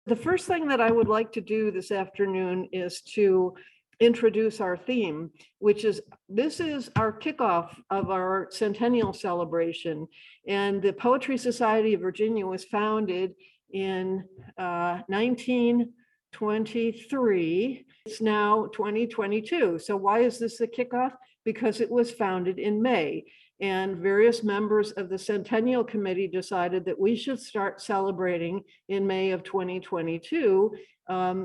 The first thing that I would like to do this afternoon is to introduce our theme, which is, this is our kickoff of our Centennial celebration. And the Poetry Society of Virginia was founded in 1923. It's now 2022. So why is this a kickoff? Because it was founded in May. And various members of the Centennial Committee decided that we should start celebrating in May of 2022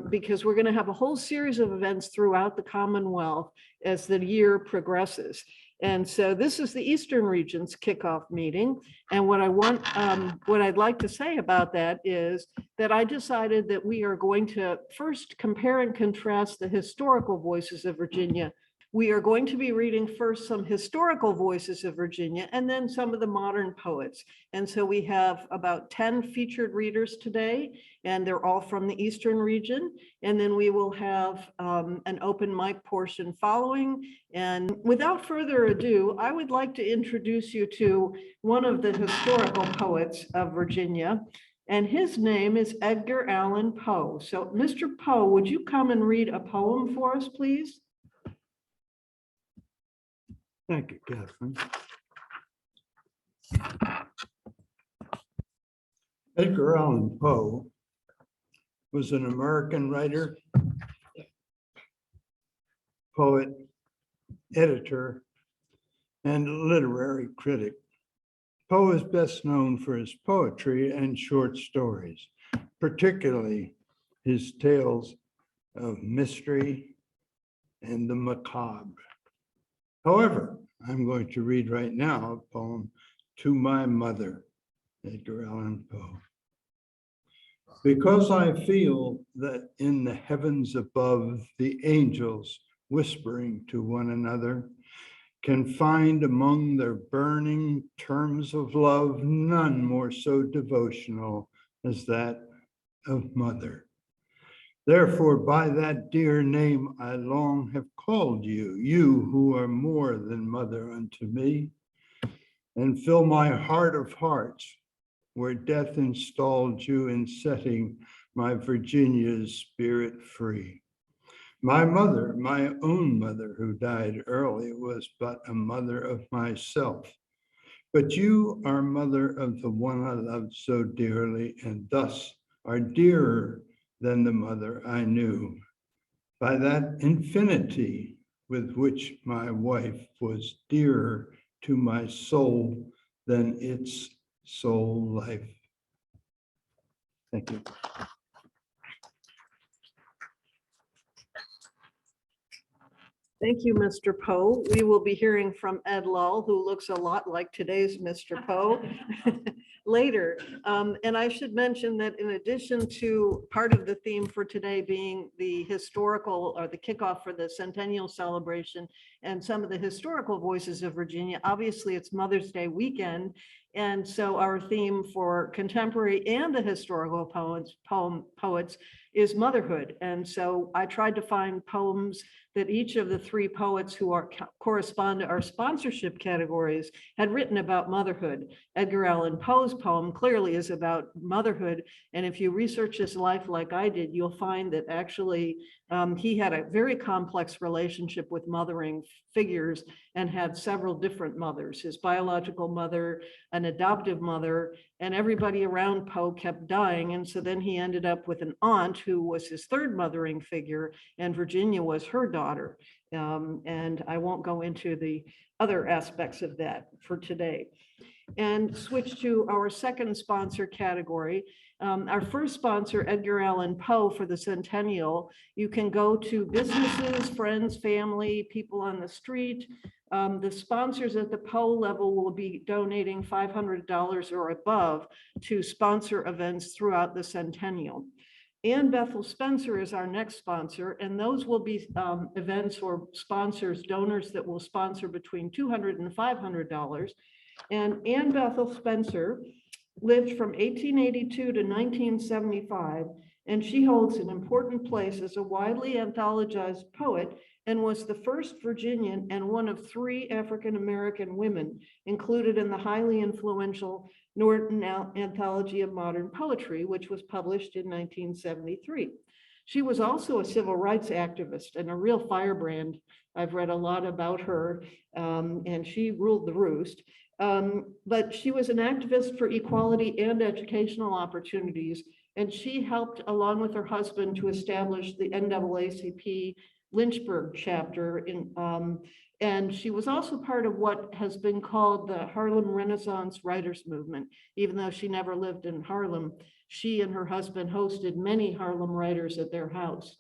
because we're going to have a whole series of events throughout the Commonwealth as the year progresses. And so this is the Eastern Region's kickoff meeting. And what I'd like to say about that is that I decided that we are going to first compare and contrast the historical voices of Virginia. We are going to be reading first some historical voices of Virginia and then some of the modern poets. And so we have about 10 featured readers today, and they're all from the Eastern region. And then we will have an open mic portion following. And without further ado, I would like to introduce you to one of the historical poets of Virginia. And his name is Edgar Allan Poe. So Mr. Poe, would you come and read a poem for us, please? Thank you, Kathleen. Edgar Allan Poe was an American writer, poet, editor, and literary critic. Poe is best known for his poetry and short stories, particularly his tales of mystery and the macabre. However, I'm going to read right now a poem, To My Mother, Edgar Allan Poe. Because I feel that in the heavens above, the angels whispering to one another can find among their burning terms of love none more so devotional as that of mother. Therefore, by that dear name I long have called you, you who are more than mother unto me, and fill my heart of hearts where death installed you in setting my Virginia's spirit free. My mother, my own mother who died early, was but a mother of myself. But you are mother of the one I loved so dearly, and thus are dearer than the mother I knew, by that infinity with which my wife was dearer to my soul than its soul life. Thank you. Thank you, Mr. Poe. We will be hearing from Ed Lull, who looks a lot like today's Mr. Poe later. And I should mention that in addition to part of the theme for today being the historical or the kickoff for the Centennial celebration and some of the historical voices of Virginia, obviously it's Mother's Day weekend. And so our theme for contemporary and the historical poets is motherhood. And so I tried to find poems that each of the three poets who correspond to our sponsorship categories had written about motherhood. Edgar Allan Poe's poem clearly is about motherhood. And if you research his life like I did, you'll find that actually he had a very complex relationship with mothering figures and had several different mothers, his biological mother, an adoptive mother, and everybody around Poe kept dying. And so then he ended up with an aunt who was his third mothering figure, and Virginia was her daughter. And I won't go into the other aspects of that for today. And switch to our second sponsor category. Our first sponsor, Edgar Allan Poe, for the Centennial. You can go to businesses, friends, family, people on the street. The sponsors at the Poe level will be donating $500 or above to sponsor events throughout the Centennial. Anne Bethel Spencer is our next sponsor, and those will be events or sponsors, donors that will sponsor between $200 and $500. And Anne Bethel Spencer lived from 1882 to 1975, and she holds an important place as a widely anthologized poet and was the first Virginian and one of 3 African-American women included in the highly influential Norton Anthology of Modern Poetry, which was published in 1973. She was also a civil rights activist and a real firebrand. I've read a lot about her, and she ruled the roost. But she was an activist for equality and educational opportunities, and she helped, along with her husband, to establish the NAACP Lynchburg Chapter. And she was also part of what has been called the Harlem Renaissance Writers Movement. Even though she never lived in Harlem, she and her husband hosted many Harlem writers at their house.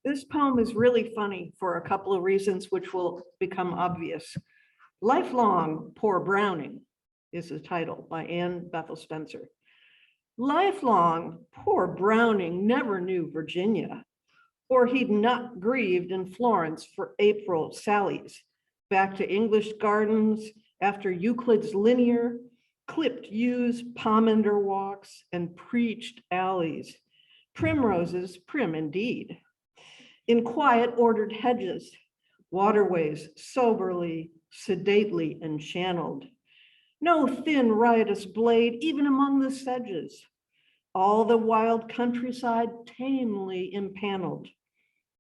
This poem is really funny for a couple of reasons which will become obvious. Lifelong Poor Browning is the title, by Anne Bethel Spencer. Lifelong poor Browning never knew Virginia, or he'd not grieved in Florence for April sallies, back to English gardens after Euclid's linear, clipped yews, pomander walks, and preached alleys. Primroses, prim indeed. In quiet ordered hedges, waterways soberly, sedately enchanneled. No thin riotous blade even among the sedges. All the wild countryside tamely impaneled.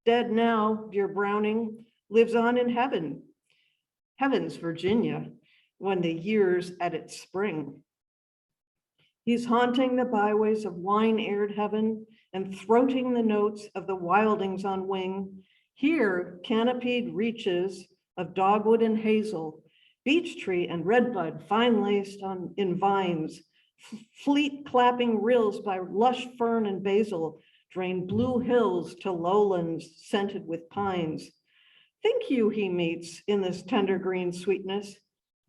Dead now, dear Browning, lives on in heaven. Heaven's Virginia, when the year's at its spring. He's haunting the byways of wine-aired heaven and throating the notes of the wildings on wing. Here, canopied reaches of dogwood and hazel, beech tree and redbud fine laced in vines, fleet clapping rills by lush fern and basil drain blue hills to lowlands scented with pines. Think you he meets in this tender green sweetness,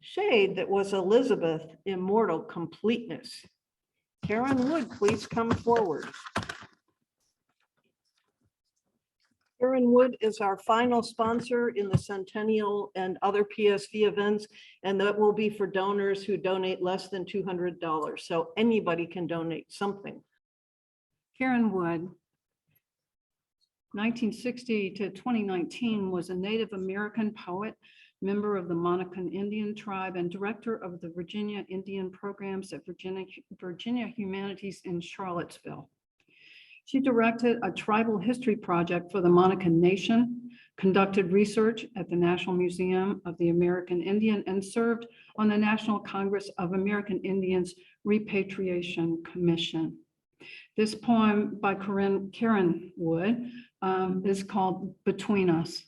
shade that was Elizabeth, immortal completeness. Karenne Wood, please come forward. Karenne Wood is our final sponsor in the Centennial and other PSV events, and that will be for donors who donate less than $200. So anybody can donate something. Karenne Wood, 1960 to 2019, was a Native American poet, member of the Monacan Indian tribe, and director of the Virginia Indian programs at Virginia Humanities in Charlottesville. She directed a tribal history project for the Monacan Nation, conducted research at the National Museum of the American Indian, and served on the National Congress of American Indians Repatriation Commission. This poem by Karenne Wood is called Between Us.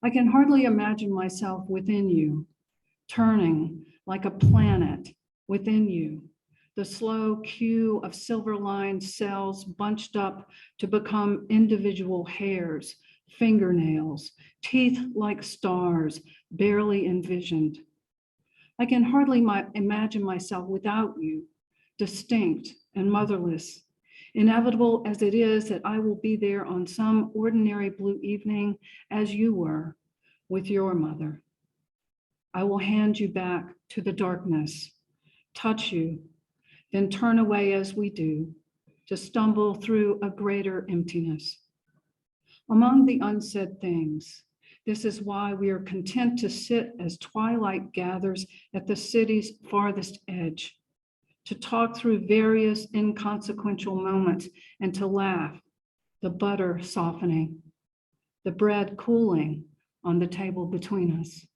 I can hardly imagine myself within you, turning like a planet within you, the slow queue of silver-lined cells bunched up to become individual hairs, fingernails, teeth like stars, barely envisioned. I can hardly imagine myself without you, distinct and motherless, inevitable as it is that I will be there on some ordinary blue evening as you were with your mother. I will hand you back to the darkness, touch you, then turn away as we do, to stumble through a greater emptiness. Among the unsaid things, this is why we are content to sit as twilight gathers at the city's farthest edge, to talk through various inconsequential moments and to laugh, the butter softening, the bread cooling on the table between us.